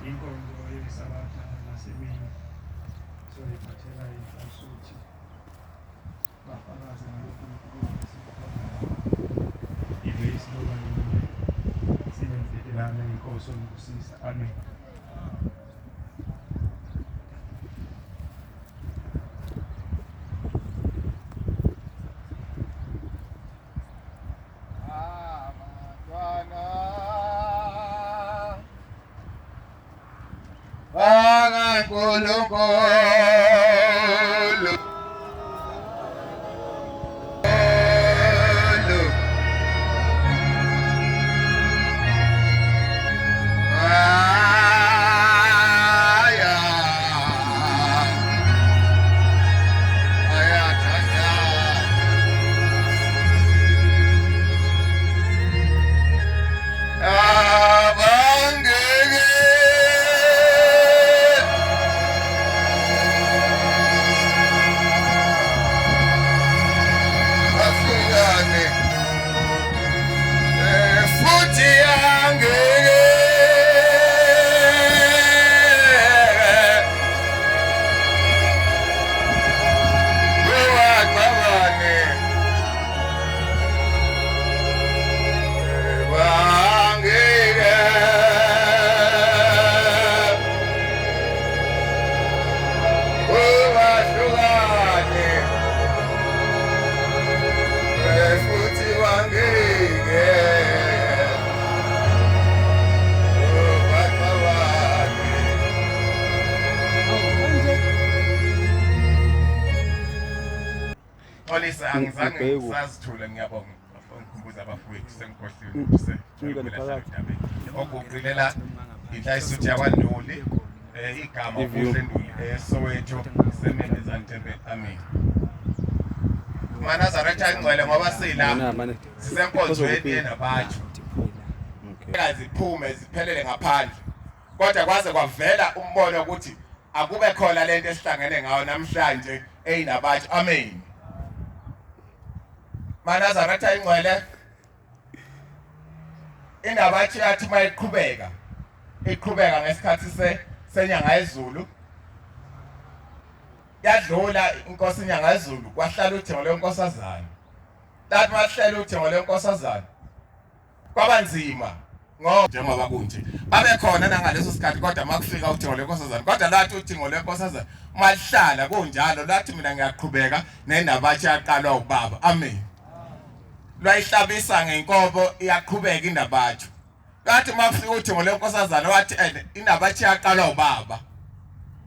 inkonzo yesabatha nasemini so iphathela isuthi bafakaze ngalokhu ibase loba sinenzelelana inkosi nokusisa. Amen. Angizange sazithula ngiyabonga ngikhumbuza abafowethu sengikhohliwe ukuthi okuqilela inhlayisuthi yakwaNduli igama ubuhle Nduli Soweto semene Ntembe. Amen. Manazaretha ingcwele ngoba sila sisenkonzweni yenabathu ziphume ziphelele ngaphandle kodwa kwaze kwavela umbono ukuthi akube khona lento esihlangene ngayo namhlanje eyinabathu. Amen. Manazaretha ingcwele inabathi yathi mayiqhubeka ngesikhathi senyanga yezulu yadlula inkosi inyanga yezulu kwahlala uthengo lenkosazana lathi mahlala uthengo lenkosazana kwabanzima ngoba njengoba kunje babekhona nangaleso sikhathi kodwa makufika uthengo lenkosazana kodwa lathi uthengo lenkosazana malihlala kunjalo lathi mina ngiyaqhubeka nenabathi yaqalwa ubaba. Amen. Lwayihlabisa ngenkobo iyaqhubeka inabathu lathi makufika uthengo lenkosazana wathi inabathi yaqalwa ubaba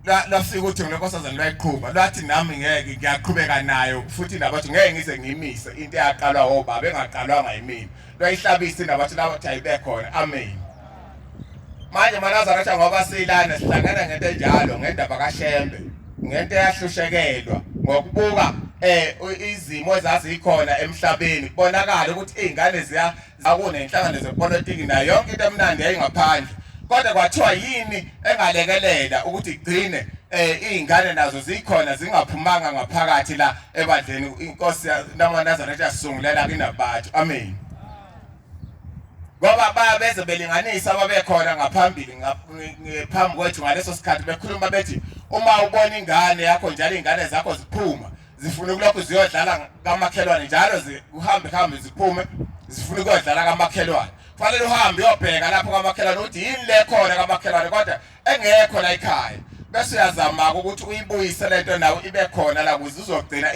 lafika uthengo lenkosazana lwayiqhubeka lwathi nami ngeke ngiyaqhubeka nayo futhi inabathu ngeke ngize ngimise into eyaqalwa obaba engaqalwanga yimina. Lwayihlabisa inabathu lathi ayibe khona. Amen. Manje Manazaretha ngoba silana sihlangana ngento enjalo ngendaba kaShembe ngento eyahlushekelwa ngokubuka izimo ezazikhona emhlabeni kubonakala ukuthi izingane ziyakunenhlangano zepolitiki nayo yonke into emnandi yayingaphandle kodwa kwathiwa yini engalekelela ukuthi igcine izingane nazo zikhona zingaphumanga ngaphakathi la ebandleni inkosi yaManazaretha yasungulelana kinabathu. Amen. Ngoba babeze belinganisa ababekhona ngaphambili ngaphambi kwethu ngaleso sikhathi bekhuluma bethi uma ubona ingane yakho njalo izingane zakho ziphuma zifuna ukulokhu ziyodlala kamakhelwane njalo uhambe ziphume zifuna ukuyodlala kamakhelwane kufanele uhambe uyobheka lapho kamakhelwane uthi yini le khona kamakhelwane kodwa engekho la ekhaya bese uyazama ukuthi uyibuyise lento nawe ibe khona la ukuze uzogcina